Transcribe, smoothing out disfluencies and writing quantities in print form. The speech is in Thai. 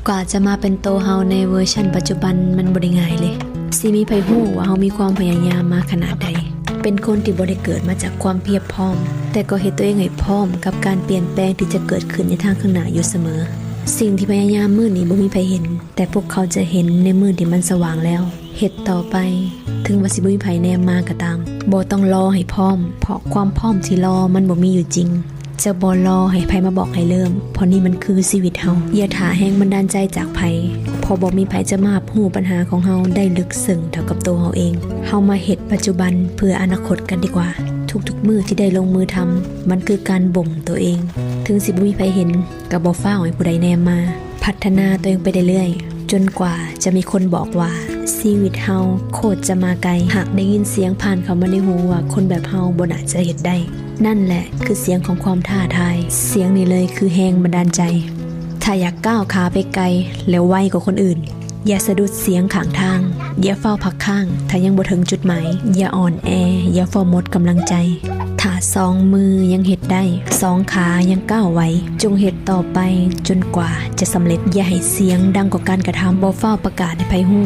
กว่าจะมาเป็นโตเฮาในเวอร์ชันปัจจุบันมันบ่ได้ง่ายเลยสิมีไผฮู้ว่าเฮามีความพยายามมาขนาดใดเป็นคนที่บ่ได้เกิดมาจากความเพียบพร้อมแต่ก็เฮ็ดตัวเองให้พร้อมกับการเปลี่ยนแปลงที่จะเกิดขึ้นในทางข้างหน้าอยู่เสมอสิ่งที่พยายามมื้อนี้บ่มีไผเห็นแต่พวกเขาจะเห็นในมื้อที่มันสว่างแล้วเฮ็ดต่อไปถึงว่าสิบ่มีไผแนมมาก็ตามบ่ต้องรอให้พร้อมเพราะความพร้อมที่รอมันบ่มีอยู่จริงจะบ่รอให้ไผมาบอกให้เริ่มเพราะนี่มันคือชีวิตเฮาอย่าท่าแรงบันดาลใจจากไผเพราะบ่มีไผจะมาฮู้ปัญหาของเฮาได้ลึกซึ้งเท่ากับตัวเฮาเองเฮามาเฮ็ดปัจจุบันเพื่ออนาคตกันดีกว่าทุกๆมื้อที่ได้ลงมือทำมันคือการบ่มตัวเองถึงสิบ่มีไผเห็นก็บ่ฟ้าวให้ผู้ใดแนมมาพัฒนาตัวเองไปเรื่อยๆจนกว่าจะมีคนบอกว่าชีวิตเฮาโคตรจะมาไกลหากได้ยินเสียงผ่านเข้ามาในหูว่าคนแบบเฮาบ่น่าจะเฮ็ดได้นั่นแหละคือเสียงของความท้าทายเสียงนี้เลยคือแรงบันดาลใจถ้าอยากก้าวขาไปไกลแล้วไวกว่าคนอื่นอย่าสะดุดเสียงข้างทางอย่าเฝ้าพักข้างถ้ายังบ่ถึงจุดหมายอย่าอ่อนแออย่าฟ้าหมดกำลังใจถ้า2 มือยังเฮ็ดได้2 ขายังก้าวไหวจงเฮ็ดต่อไปจนกว่าจะสำเร็จอย่าให้เสียงดังกว่าการกระทำบ่ฟ้าวประกาศให้ไผฮู้